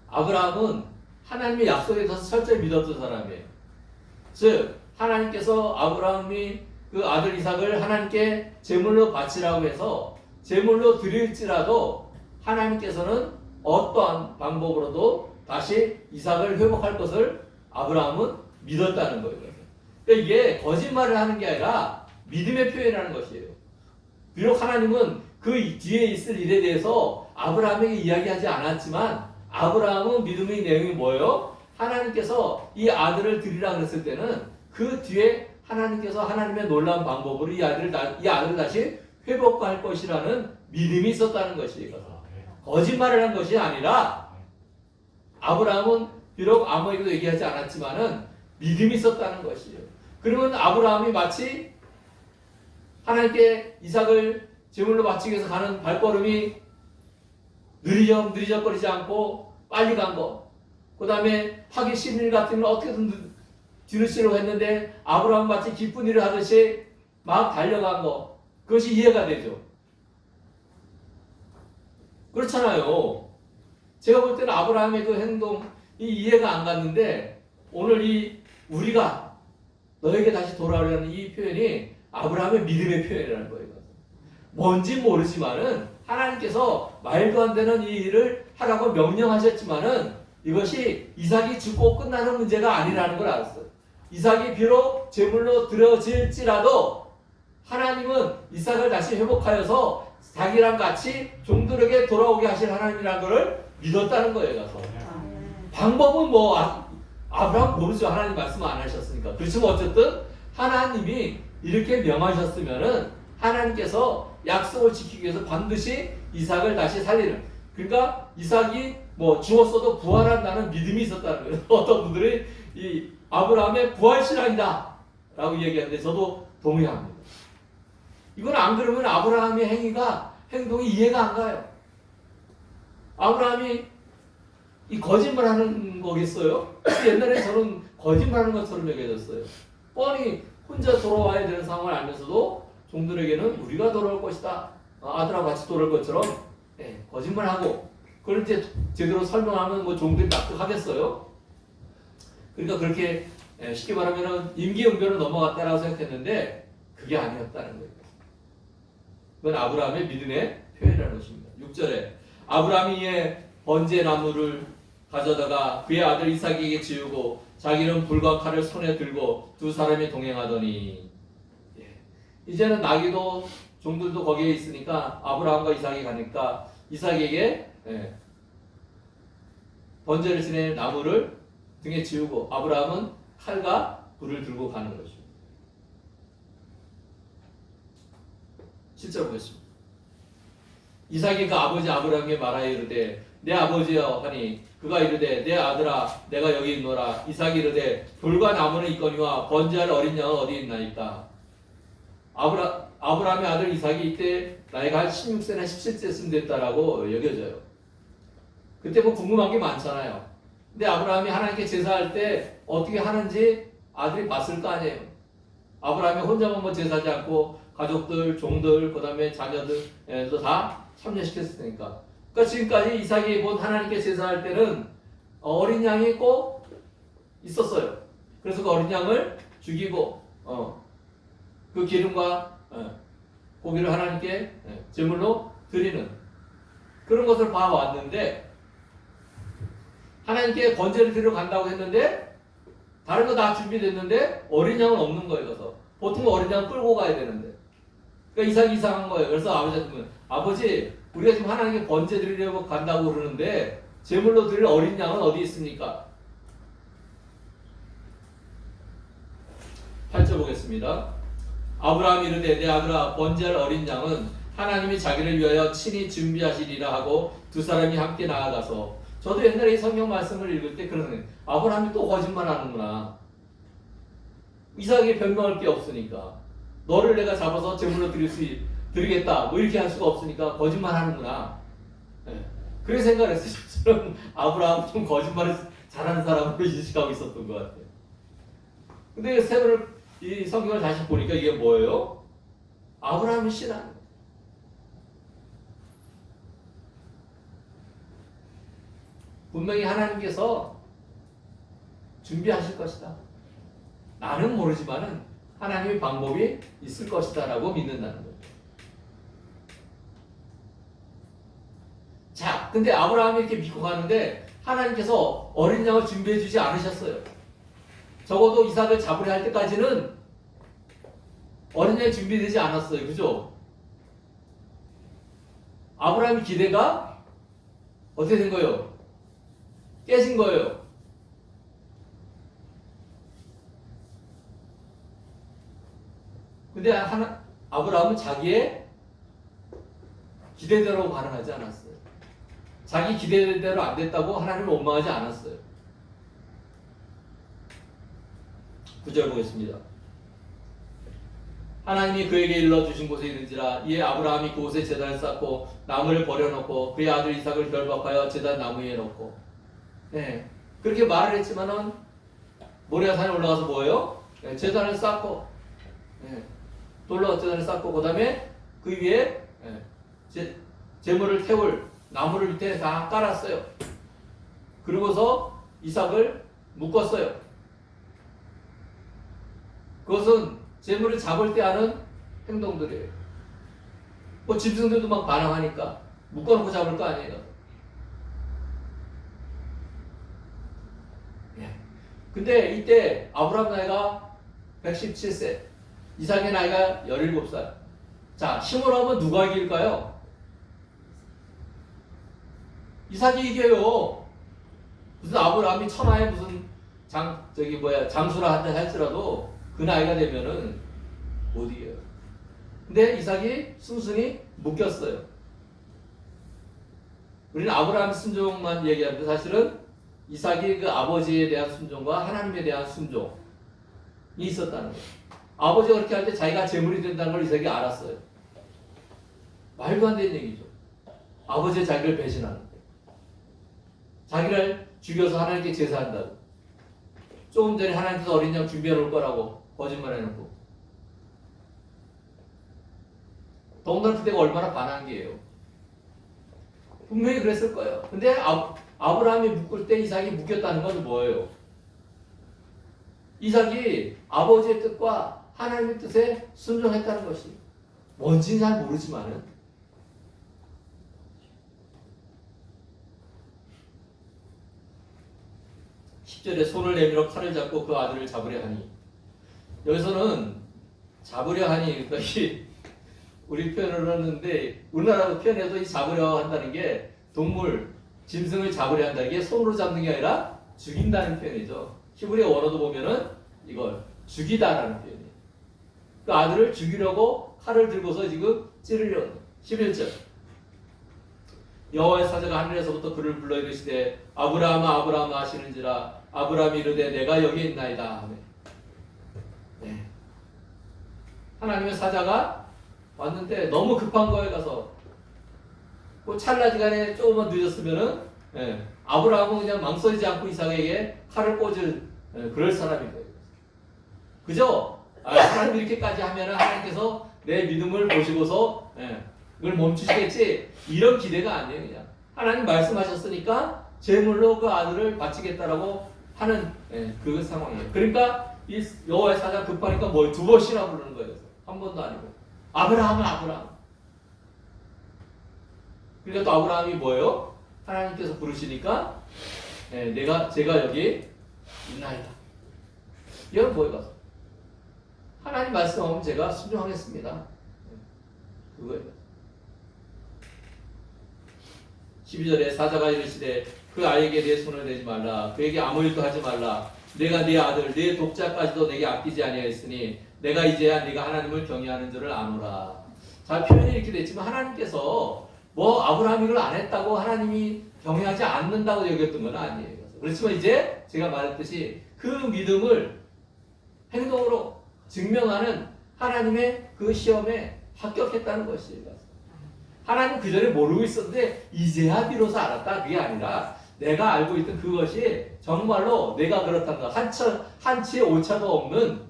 아브라함은 하나님의 약속에 대해서 철저히 믿었던 사람이에요. 즉 하나님께서 아브라함이 그 아들 이삭을 하나님께 제물로 바치라고 해서 제물로 드릴지라도 하나님께서는 어떠한 방법으로도 다시 이삭을 회복할 것을 아브라함은 믿었다는 거예요. 그러니까 이게 거짓말을 하는 게 아니라 믿음의 표현이라는 것이에요. 비록 하나님은 그 뒤에 있을 일에 대해서 아브라함에게 이야기하지 않았지만 아브라함은 믿음의 내용이 뭐예요? 하나님께서 이 아들을 드리라 그랬을 때는 그 뒤에 하나님께서 하나님의 놀라운 방법으로 이 아들을 다시 회복할 것이라는 믿음이 있었다는 것이에요. 거짓말을 한 것이 아니라 아브라함은 비록 아무에게도 얘기하지 않았지만은 믿음이 있었다는 것이에요. 그러면 아브라함이 마치 하나님께 이삭을 제물로 바치기 위해서 가는 발걸음이 느리적거리지 않고 빨리 간 거. 그 다음에 하기 싫은 일 같은 걸 어떻게든 뒤늦으려고 했는데 아브라함 마치 기쁜 일을 하듯이 막 달려간 거. 그것이 이해가 되죠. 그렇잖아요. 제가 볼 때는 아브라함의 그 행동이 이해가 안 갔는데 오늘 이 우리가 너에게 다시 돌아오려는 이 표현이 아브라함의 믿음의 표현이라는 거예요. 뭔지 모르지만은 하나님께서 말도 안 되는 이 일을 하라고 명령하셨지만은 이것이 이삭이 죽고 끝나는 문제가 아니라는 걸 알았어요. 이삭이 비록 제물로 드려질지라도 하나님은 이삭을 다시 회복하여서 자기랑 같이 종들에게 돌아오게 하실 하나님이라는 것을 믿었다는 거예요. 가서 방법은 뭐 아브라함 모르죠. 하나님 말씀 안 하셨으니까. 그렇지만 어쨌든 하나님이 이렇게 명하셨으면은 하나님께서 약속을 지키기 위해서 반드시 이삭을 다시 살리는. 그러니까 이삭이 뭐 죽었어도 부활한다는 믿음이 있었다는 거예요. 어떤 분들이 이 아브라함의 부활신앙이다 라고 얘기하는데 저도 동의합니다. 이건 안 그러면 아브라함의 행동이 이해가 안 가요. 아브라함이 이 거짓말하는 거겠어요? 옛날에 저는 거짓말하는 것처럼 여겨졌어요. 뻔히 혼자 돌아와야 되는 상황을 알면서도 종들에게는 우리가 돌아올 것이다. 아들하고 같이 돌아올 것처럼 거짓말하고 그걸 이제 제대로 설명하면 뭐 종들이 납득하겠어요? 그러니까 그렇게 쉽게 말하면 임기응변으로 넘어갔다라고 생각했는데 그게 아니었다는 거예요. 그건 아브라함의 믿음의 표현이라는 것입니다. 6절에 아브라함이 이에 번제나무를 가져다가 그의 아들 이삭에게 지우고 자기는 불과 칼을 손에 들고 두 사람이 동행하더니 이제는 나귀도 종들도 거기에 있으니까 아브라함과 이삭이 가니까 이삭에게 번제를 지낼 나무를 등에 지우고 아브라함은 칼과 불을 들고 가는 것입니다. 7절 보겠습니다. 이삭이 그 아버지 아브라함에게 말하여 이르되 내 아버지여 하니 그가 이르되 내 아들아 내가 여기 있노라. 이삭이 이르되 돌과 나무는 있거니와 번제할 어린 양은 어디 있나이까. 아브라함의 아들 이삭이 이때 나이가 한 16세나 17세쯤 됐다라고 여겨져요. 그때 뭐 궁금한 게 많잖아요. 근데 아브라함이 하나님께 제사할 때 어떻게 하는지 아들이 봤을 거 아니에요. 아브라함이 혼자만 뭐 제사하지 않고 가족들, 종들, 그 다음에 자녀들도 다 참여시켰으니까. 그러니까 지금까지 이삭이 본 하나님께 제사할 때는 어린 양이 꼭 있었어요. 그래서 그 어린 양을 죽이고 그 기름과 고기를 하나님께 제물로 드리는 그런 것을 봐왔는데 하나님께 번제를 드리러 간다고 했는데 다른 거 다 준비됐는데 어린 양은 없는 거예요. 그래서 보통 어린 양은 끌고 가야 되는데 그러니까 이상한 거예요. 그래서 아버지한테 아버지 우리가 지금 하나님께 번제 드리려고 간다고 그러는데 제물로 드릴 어린 양은 어디 있습니까? 8절 보겠습니다. 아브라함이 이르되 내 아들아 번제할 어린 양은 하나님이 자기를 위하여 친히 준비하시리라 하고 두 사람이 함께 나아가서 저도 옛날에 이 성경 말씀을 읽을 때 그런 생각 아브라함이 또 거짓말 하는구나. 이삭에게 변명할 게 없으니까 너를 내가 잡아서 제물로 드리겠다 뭐 이렇게 할 수가 없으니까 거짓말 하는구나. 그런 생각을 했어요. 저는 아브라함 좀 거짓말을 잘하는 사람으로 인식하고 있었던 것 같아요. 근데 세월을 이 성경을 다시 보니까 이게 뭐예요? 아브라함의 신앙. 분명히 하나님께서 준비하실 것이다. 나는 모르지만은 하나님의 방법이 있을 것이다 라고 믿는다는 거예요. 자, 근데 아브라함이 이렇게 믿고 가는데 하나님께서 어린 양을 준비해 주지 않으셨어요. 적어도 이삭을 잡으려 할 때까지는 어린 양이 준비되지 않았어요. 그죠? 아브라함의 기대가 어떻게 된 거예요? 깨진 거예요. 근데 아브라함은 자기의 기대대로 반응하지 않았어요. 자기 기대대로 안 됐다고 하나님을 원망하지 않았어요. 9절 보겠습니다. 하나님이 그에게 일러주신 곳에 이른지라 이에 아브라함이 그곳에 제단을 쌓고 나무를 버려놓고 그의 아들 이삭을 결박하여 제단 나무에 놓고 네, 그렇게 말을 했지만은 모리아산에 올라가서 뭐예요? 네, 제단을 쌓고 돌로 제단을 쌓고 그 다음에 그 위에 제물을 태울 나무를 밑에 다 깔았어요. 그리고서 이삭을 묶었어요. 그것은 제물을 잡을 때 하는 행동들이에요. 뭐 짐승들도 막 반항하니까 묶어놓고 잡을 거 아니에요. 근데 이때 아브라함 나이가 117세, 이삭의 나이가 17살. 자, 힘으로 하면 누가 이길까요? 이삭이 이겨요. 무슨 아브라함이 천하에 무슨 장수라 한다 할지라도 그 나이가 되면은 못 이겨요. 근데 이삭이 순순히 묶였어요. 우리는 아브라함 순종만 얘기하는데 사실은 이삭이 그 아버지에 대한 순종과 하나님에 대한 순종이 있었다는 거예요. 아버지가 그렇게 할 때 자기가 제물이 된다는 걸 이삭이 알았어요. 말도 안 되는 얘기죠. 아버지의 자기를 배신하는 거예요. 자기를 죽여서 하나님께 제사한다고. 조금 전에 하나님께서 어린 양 준비해 놓을 거라고 거짓말 해놓고. 더군다나 그때가 얼마나 반한 게예요. 분명히 그랬을 거예요. 근데 아브라함이 묶을 때 이삭이 묶였다는 건 뭐예요? 이삭이 아버지의 뜻과 하나님의 뜻에 순종했다는 것이 뭔지는 잘 모르지만은 10절에 손을 내밀어 칼을 잡고 그 아들을 잡으려 하니 여기서는 잡으려 하니 그러니까 우리 표현을 하는데 우리나라 표현에도 이 잡으려 한다는 게 동물, 짐승을 잡으려 한다는 게 손으로 잡는 게 아니라 죽인다는 표현이죠. 히브리어 원어도 보면은 이걸 죽이다라는 표현이에요. 그 아들을 죽이려고 칼을 들고서 지금 찌르려. 11절 여호와의 사자가 하늘에서부터 그를 불러 이르시되 아브라함아 아브라함아 하시는지라 아브라함이 이르되 내가 여기 있나이다. 네. 하나님의 사자가 왔는데 너무 급한 거에 가서 뭐 찰나시간에 조금만 늦었으면은 아브라함은 그냥 망설이지 않고 이삭에게 칼을 꽂을 그럴 사람인 거예요. 그죠? 하나님 이렇게까지 하면은 하나님께서 내 믿음을 보시고서 이걸 멈추시겠지 이런 기대가 아니에요. 그냥 하나님 말씀하셨으니까 제물로 그 아들을 바치겠다라고 하는 그 상황이에요. 그러니까 이 여호와의 사자가 급하니까 뭐 두 번씩이나 부르는 거예요. 한 번도 아니고. 아브라함. 그러니까 또 아브라함이 뭐예요? 하나님께서 부르시니까 제가 여기 있나이다. 이건 뭐예요? 하나님 말씀하면 제가 순종하겠습니다. 그거예요. 12절에 사자가 이르시되 그 아이에게 내 손을 대지 말라. 그에게 아무 일도 하지 말라. 내가 네 아들 네 독자까지도 내게 아끼지 아니하였으니 내가 이제야 네가 하나님을 경외하는 줄을 아노라. 자, 표현이 이렇게 됐지만 하나님께서 뭐 아브라함이 이걸 안 했다고 하나님이 경외하지 않는다고 여겼던 건 아니에요. 그렇지만 이제 제가 말했듯이 그 믿음을 행동으로 증명하는 하나님의 그 시험에 합격했다는 것이에요. 하나님 그 전에 모르고 있었는데 이제야 비로소 알았다. 그게 아니라 내가 알고 있던 그것이 정말로 내가 그렇다는 것, 한치의 오차도 없는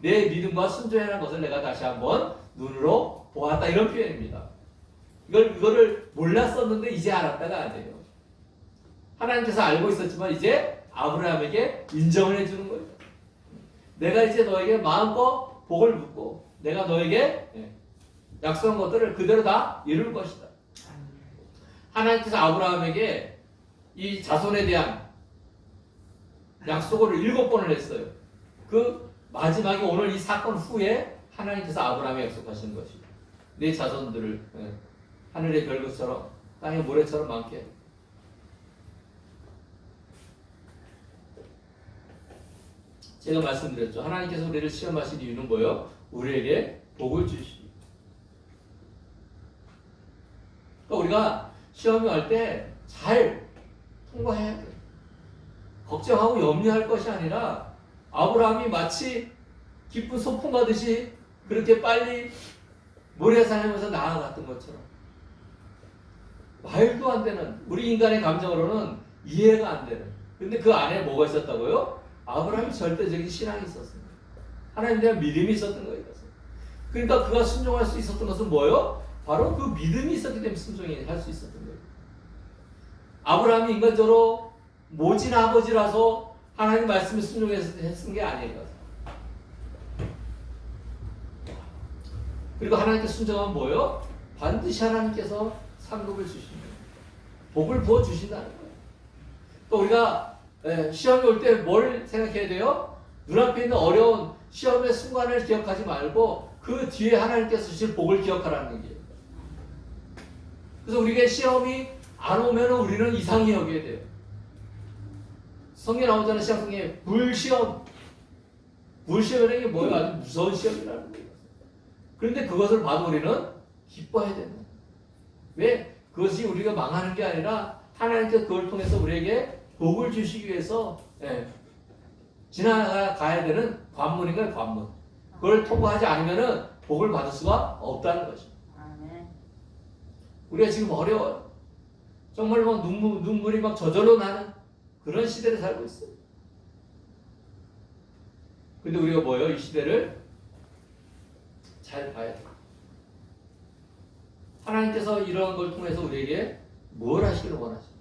내 믿음과 순종이라는 것을 내가 다시 한번 눈으로 보았다. 이런 표현입니다. 이거를 몰랐었는데 이제 알았다가 아니에요. 하나님께서 알고 있었지만 이제 아브라함에게 인정을 해주는 거예요. 내가 이제 너에게 마음껏 복을 묻고 내가 너에게 약속한 것들을 그대로 다 이룰 것이다. 하나님께서 아브라함에게 이 자손에 대한 약속을 7번을 했어요. 그 마지막에 오늘 이 사건 후에 하나님께서 아브라함에 약속하신 것이다. 내 자손들을 하늘의 별것처럼 땅의 모래처럼 많게. 제가 말씀드렸죠. 하나님께서 우리를 시험하신 이유는 뭐예요? 우리에게 복을 주시기. 그러니까 우리가 시험이 올 때 잘 통과해야 돼요. 걱정하고 염려할 것이 아니라 아브라함이 마치 기쁜 소풍 가듯이 그렇게 빨리 모래사장에서 나아갔던 것처럼 말도 안 되는 우리 인간의 감정으로는 이해가 안 되는 근데 그 안에 뭐가 있었다고요? 아브라함이 절대적인 신앙이 있었습니다. 하나님에 대한 믿음이 있었던 거예요. 그러니까 그가 순종할 수 있었던 것은 뭐예요? 바로 그 믿음이 있었기 때문에 순종이 할 수 있었던 거예요. 아브라함이 인간적으로 모진 아버지라서 하나님 말씀에 순종했은 게 아니에요. 그리고 하나님께 순종하면 뭐예요? 반드시 하나님께서 상급을 주십니다. 복을 부어 주신다는 거예요. 또 우리가 시험이 올 때 뭘 생각해야 돼요? 눈앞에 있는 어려운 시험의 순간을 기억하지 말고 그 뒤에 하나님께서 주실 복을 기억하라는 얘기예요. 그래서 우리에게 시험이 안 오면 우리는 이상히 여겨야 돼요. 성경에 나오잖아요. 시험에 불시험. 불시험이라는 게 뭐예요? 아주 무서운 시험이라는 거예요. 그런데 그것을 봐도 우리는 기뻐해야 되는 거예요. 왜? 그것이 우리가 망하는 게 아니라 하나님께서 그걸 통해서 우리에게 복을 주시기 위해서 지나가야 되는 관문인 거예요. 관문. 그걸 통과하지 않으면 복을 받을 수가 없다는 것입니다. 우리가 지금 어려워요. 정말 막 눈물이 막 저절로 나는 그런 시대를 살고 있어요. 근데 우리가 뭐예요? 이 시대를 잘 봐야 돼요. 하나님께서 이러한 걸 통해서 우리에게 뭘 하시기를 원하십니까?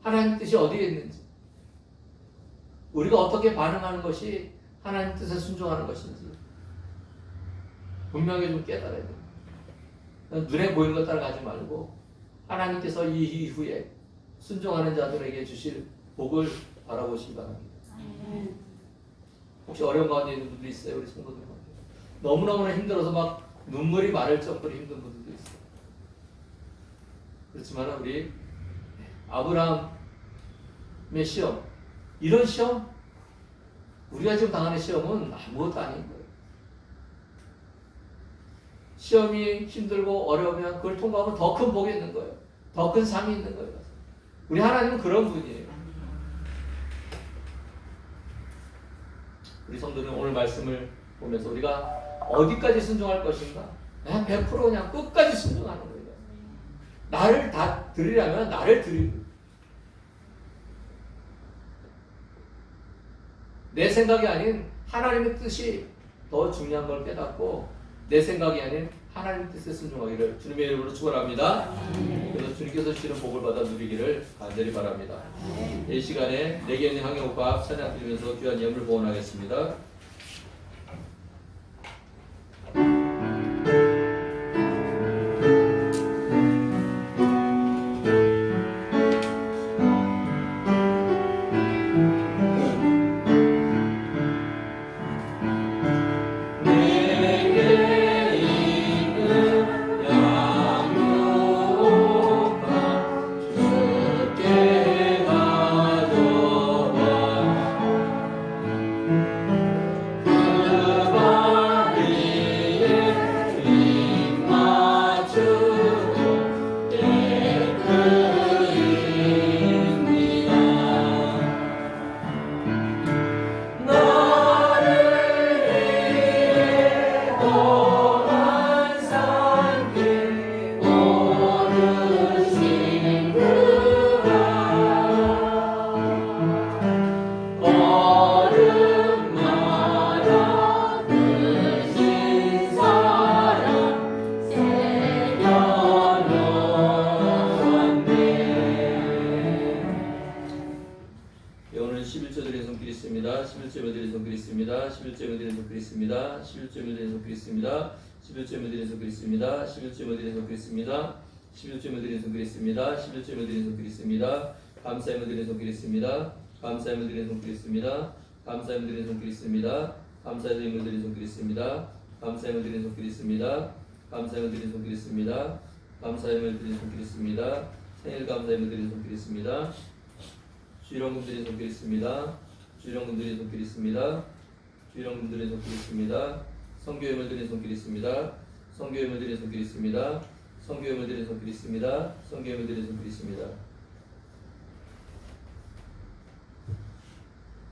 하나님 뜻이 어디에 있는지, 우리가 어떻게 반응하는 것이 하나님 뜻에 순종하는 것인지 분명히 좀 깨달아야 돼요. 눈에 보이는 것 따라가지 말고 하나님께서 이 이후에 순종하는 자들에게 주실 복을 바라보시기 바랍니다. 혹시 어려운 가운데 있는 분들이 있어요? 우리 성도들 가운데 너무너무 힘들어서 막 눈물이 마를 정도로 힘든 분들도 있어요. 그렇지만 우리 아브라함의 시험, 이런 시험, 우리가 지금 당하는 시험은 아무것도 아닌 거예요. 시험이 힘들고 어려우면 그걸 통과하면 더 큰 복이 있는 거예요. 더 큰 상이 있는 거예요. 우리 하나님은 그런 분이에요. 우리 성도는 오늘 말씀을 보면서 우리가 어디까지 순종할 것인가? 그냥 100% 그냥 끝까지 순종하는 거예요. 나를 다 드리려면 나를 드리고 내 생각이 아닌 하나님의 뜻이 더 중요한 걸 깨닫고 내 생각이 아닌 하나님 뜻에 순종하기를 주님의 이름으로 축원합니다. 그래서 주님께서 주시는 복을 받아 누리기를 간절히 바랍니다. 이 시간에 내게 있는 항해국밥 찬양 드리면서 귀한 예물을 봉헌하겠습니다. 오늘 11조 드린 손길이 있습니다. 11조에 드린 손길이 있습니다. 11조에 드린 손길이 있습니다. 11조에 드린 손길이 있습니다. 11조에 드린 손길이 있습니다. 11조에 드린 손길이 있습니다. 11조에 드린 손길이 있습니다. 11조에 드린 손길이 있습니다. 감사함을 드린 손길이 있습니다. 감사함을 드린 손길이 있습니다. 감사함을 드린 손길이 있습니다. 감사함을 드린 손길이 있습니다. 감사함을 드린 손길이 있습니다. 감사함을 드린 손길이 있습니다. 감사함을 드린 손길이 있습니다. 생일 감사함을 드린 손길이 있습니다. 주일원금들의 손길이 있습니다. 주일원금들의 손길이 있습니다. 주일원금들의 손길이 있습니다. 성교예물 드린 손길이 있습니다. 성교예물 드린 손길이 있습니다. 성교예물 드린 손길이 있습니다. 성교예물 드린 손길이 있습니다.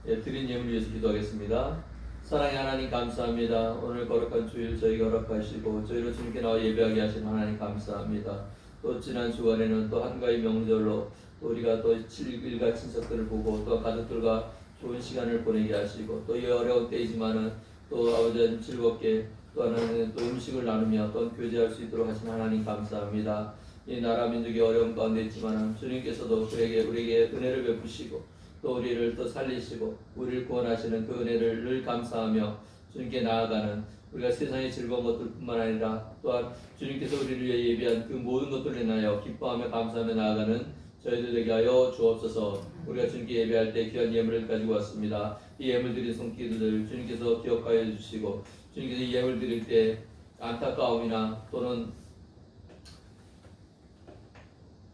예, 드린 예물 위해서 기도하겠습니다. 사랑의 하나님 감사합니다. 오늘 거룩한 주일 저희가 허락하시고 저희로 주님께 나와 예배하게 하신 하나님 감사합니다. 또 지난 주간에는 또 한가위 명절로 또 우리가 또 일가 친척들을 보고 또 가족들과 좋은 시간을 보내게 하시고 또 이 어려운 때이지만은 또 아버지 하나님 즐겁게 또 하나는 또 음식을 나누며 또 교제할 수 있도록 하신 하나님 감사합니다. 이 나라 민족이 어려운 가운데 있지만은 주님께서도 우리에게 은혜를 베푸시고 또 우리를 또 살리시고 우리를 구원하시는 그 은혜를 늘 감사하며 주님께 나아가는 우리가 세상의 즐거운 것들뿐만 아니라 또한 주님께서 우리를 위해 예비한 그 모든 것들을 인하여 기뻐하며 감사하며 나아가는 저희들 되게 하여 주옵소서. 우리가 주님께 예배할 때 귀한 예물을 가지고 왔습니다. 이 예물 드린 손길들을 주님께서 기억하여 주시고 주님께서 이 예물 드릴 때 안타까움이나 또는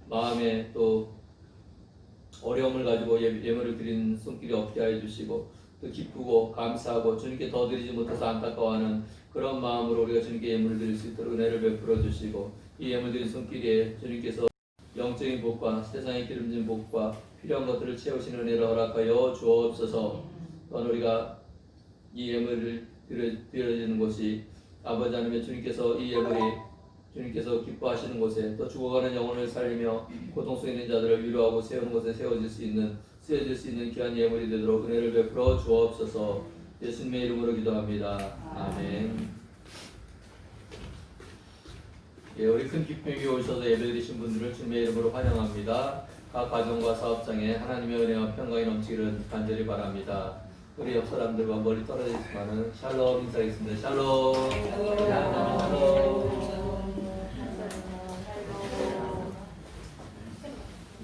마음에 또 어려움을 가지고 예물을 드린 손길이 없게 하여 주시고 또 기쁘고 감사하고 주님께 더 드리지 못해서 안타까워하는 그런 마음으로 우리가 주님께 예물을 드릴 수 있도록 은혜를 베풀어 주시고 이 예물 드린 손길에 주님께서 영적인 복과 세상의 기름진 복과 필요한 것들을 채우시는 은혜를 허락하여 주옵소서. 또한 우리가 이 예물을 드려지는 곳이 아버지 하나님의 주님께서 이 예물이 주님께서 기뻐하시는 곳에 또 죽어가는 영혼을 살리며 고통 속에 있는 자들을 위로하고 세우는 곳에 쓰여질 수 있는 귀한 예물이 되도록 은혜를 베풀어 주옵소서. 예수님의 이름으로 기도합니다. 아멘. 예, 우리 큰 기쁨에 오셔서 예배드리신 분들을 주님의 이름으로 환영합니다. 각 가정과 사업장에 하나님의 은혜와 평강이 넘치기를 간절히 바랍니다. 우리 옆 사람들과 멀리 떨어져 있지만은 샬롬 인사하겠습니다. 샬롬.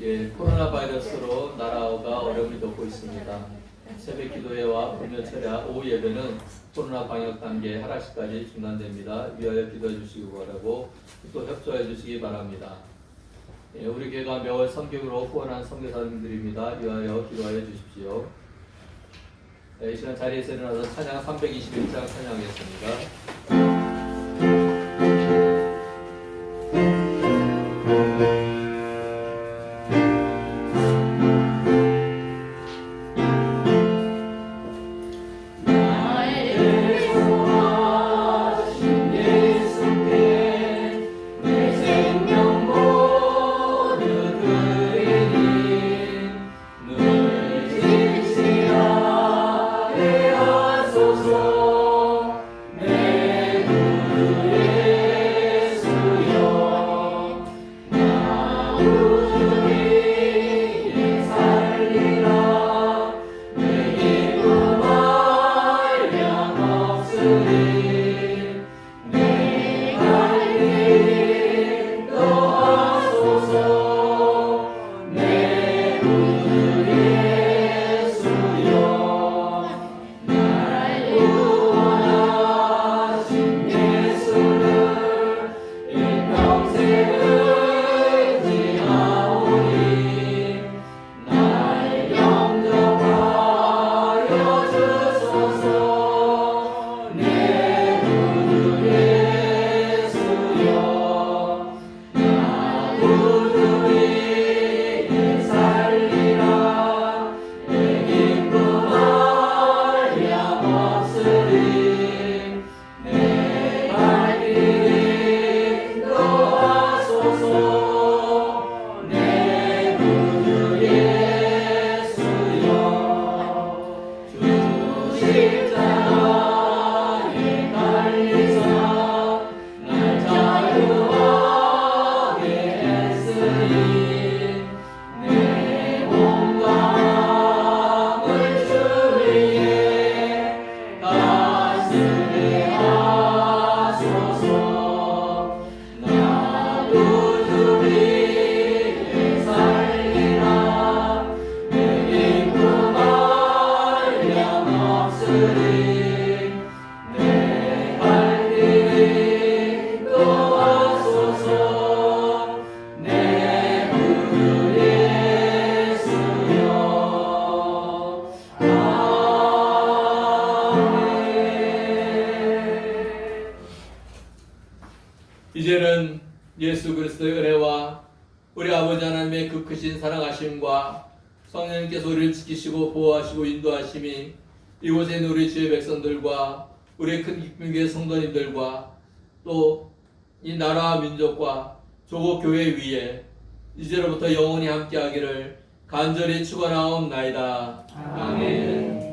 예, 코로나 바이러스로 나라가 어려움을 겪고 있습니다. 새벽 기도회와 불며 철야 오후 예배는 코로나 방역 단계 하락시까지 중단됩니다. 위하여 기도해 주시기 바라고 또 협조해 주시기 바랍니다. 예, 우리 교회가 매월 성격으로 후원한 선교사님들입니다. 위하여 기도하여 주십시오. 이 시간 자리에서 일어나서 찬양 321장 찬양하겠습니다. 내 베푸신 사랑하심과 성령님께서 우리를 지키시고 보호하시고 인도하심이 이곳에 있는 우리 주의 백성들과 우리 큰 기쁨교회 성도님들과 또 이 나라와 민족과 조국 교회 위에 이제로부터 영원히 함께하기를 간절히 축원하옵나이다. 아멘.